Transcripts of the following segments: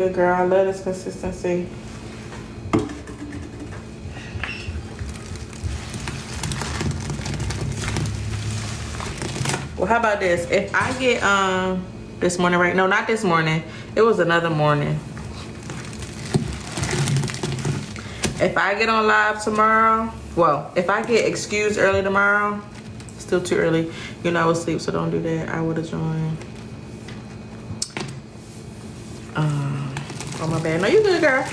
Good girl, I love this consistency. Well, how about this? If I get this morning, right? No, not this morning. It was another morning. If I get on live tomorrow, well, if I get excused early tomorrow, still too early. You know I was asleep, so don't do that. I would have joined. Oh my bad. No, you good, girl.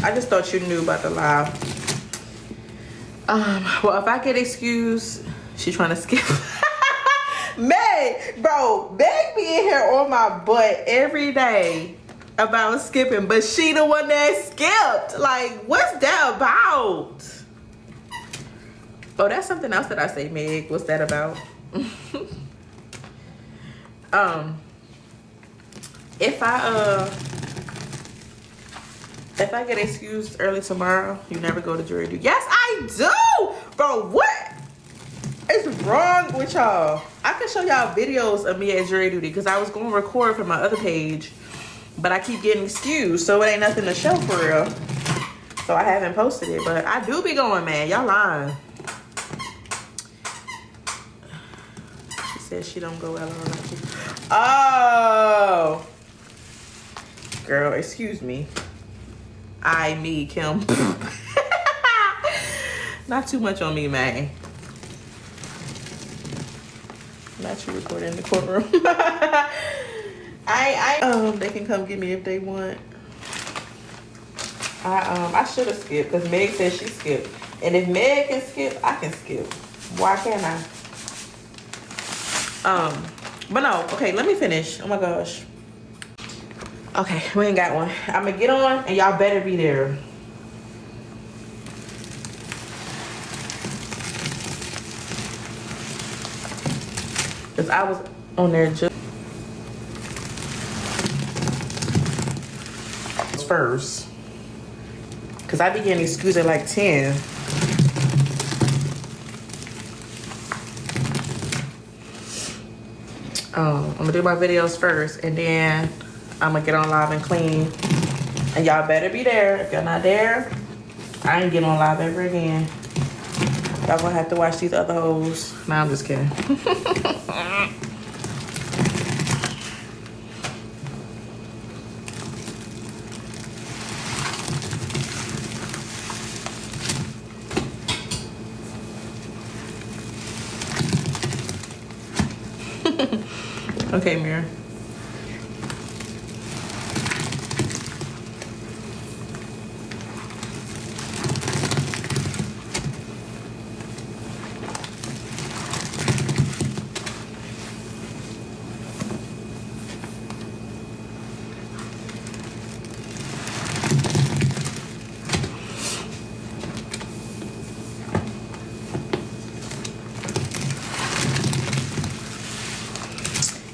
I just thought you knew about the live. Well, if I get excused, she's trying to skip. Meg, bro, Meg be in here on my butt every day about skipping, but she the one that skipped. Like, what's that about? Oh, that's something else that I say, Meg. What's that about? If I get excused early tomorrow, you never go to jury duty. Yes, I do! Bro, what is wrong with y'all? I can show y'all videos of me at jury duty because I was going to record for my other page, but I keep getting excused, so it ain't nothing to show for real. So I haven't posted it, but I do be going, man. Y'all lying. She said she don't go out on that. Oh! Girl, excuse me. Me, Kim. Not too much on me, man. Not you recording in the courtroom. They can come get me if they want. I should have skipped because Meg said she skipped. And if Meg can skip, I can skip. Why can't I? But no, okay, let me finish. Oh my gosh. Okay, we ain't got one. I'm gonna get on and y'all better be there. Cause I was on there just first. Cause I be getting excused at like 10. I'm gonna do my videos first and then I'm gonna get on live and clean. And y'all better be there. If y'all not there, I ain't getting on live ever again. Y'all gonna have to watch these other hoes. Nah, I'm just kidding. Okay, Mira.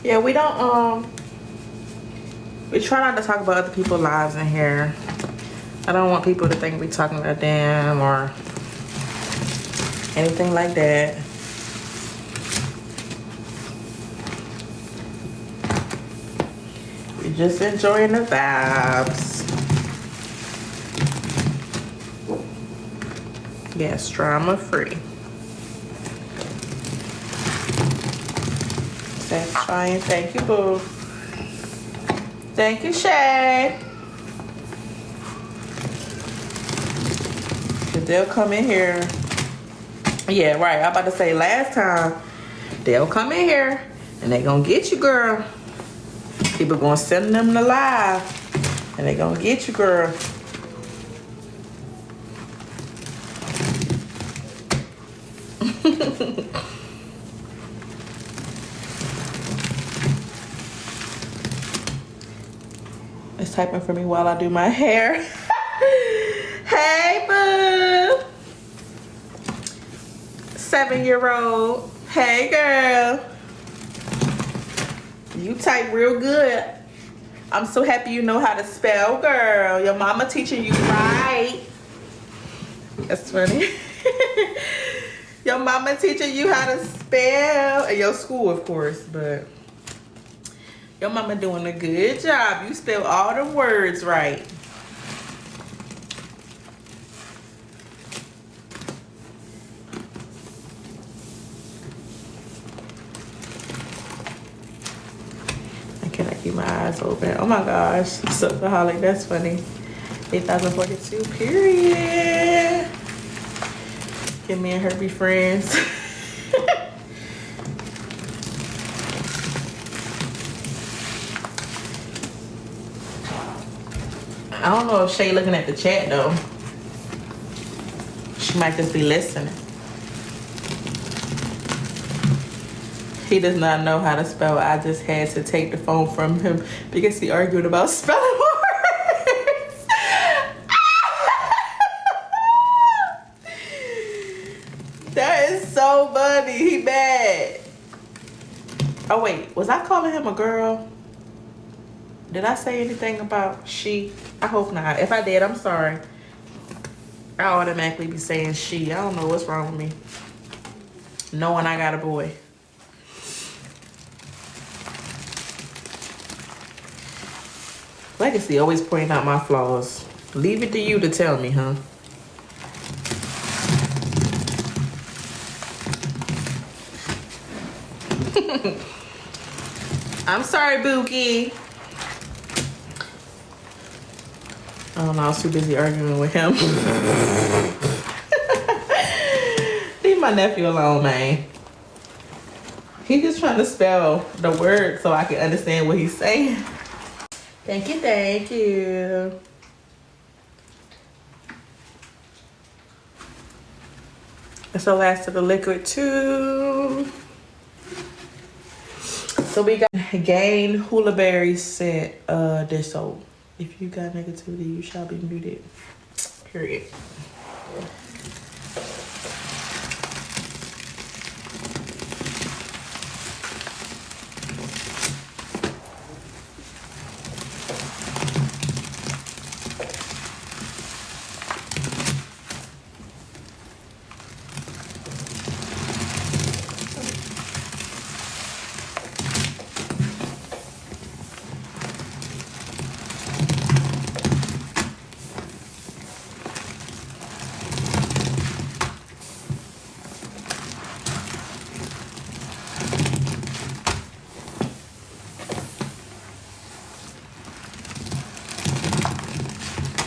Yeah, we don't, we try not to talk about other people's lives in here. I don't want people to think we talking about them or anything like that. We're just enjoying the vibes. Yes, drama free. Satisfying. Thank you, boo. Thank you, Shay. Cause they'll come in here. Yeah, right. I'm about to say last time they'll come in here and they gonna get you, girl. People gonna send them to live and they gonna get you, girl. It's typing for me while I do my hair. Hey, boo. 7-year-old. Hey, girl. You type real good. I'm so happy you know how to spell, girl. Your mama teaching you right. That's funny. Your mama teaching you how to spell. At your school, of course, but Your mama doing a good job. You spelled all the words right. Can I keep my eyes open? Oh my gosh, Supaholic, that's funny. 8,042, period. Can me and her be friends? I don't know if Shay looking at the chat though. She might just be listening. He does not know how to spell. I just had to take the phone from him because he argued about spelling words. That is so funny. He mad. Oh wait, was I calling him a girl? Did I say anything about she? I hope not. If I did, I'm sorry. I automatically be saying she. I don't know what's wrong with me. Knowing I got a boy. Legacy always pointing out my flaws. Leave it to you to tell me, huh? I'm sorry, Bookie. I don't know, I was too busy arguing with him. Leave my nephew alone, man. He's just trying to spell the word so I can understand what he's saying. Thank you, thank you. That's the last of the liquid too. So we got Gain Hula Berry scent dish soap. If you got negativity, you shall be muted. Period.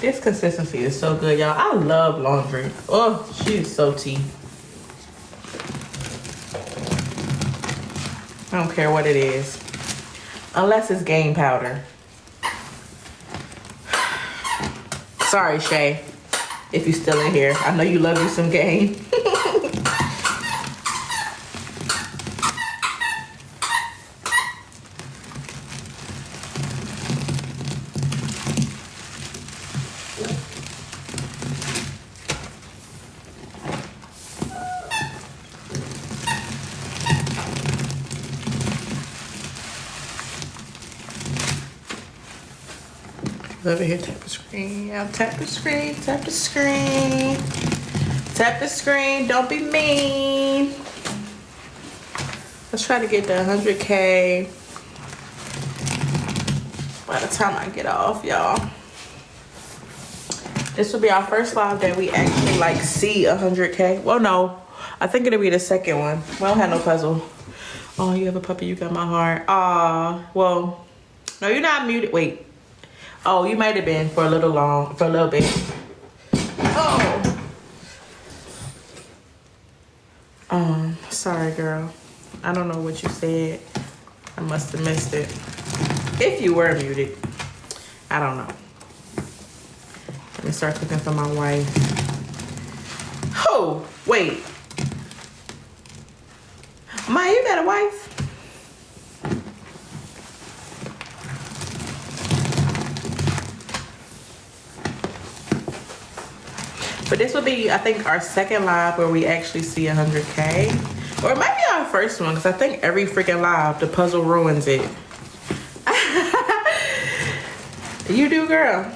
This consistency is so good, y'all. I love laundry. Oh, she is so tea. I don't care what it is. Unless it's Gain powder. Sorry, Shay. If you're still in here. I know you love you some Gain. Over here, tap the screen. I'll tap the screen, tap the screen. Tap the screen, don't be mean. Let's try to get to 100K by the time I get off, y'all. This will be our first live that we actually like see 100K. Well, no, I think it'll be the second one. We don't have no puzzle. Oh, you have a puppy, you got my heart. Aw, well, no, you're not muted. Wait. Oh, you might have been for a little bit. Oh. Sorry, girl. I don't know what you said. I must have missed it. If you were muted. I don't know. Let me start cooking for my wife. Oh, wait. Ma, you got a wife? But this will be, I think, our second live where we actually see 100K. Or it might be our first one, because I think every freaking live, the puzzle ruins it. You do, girl.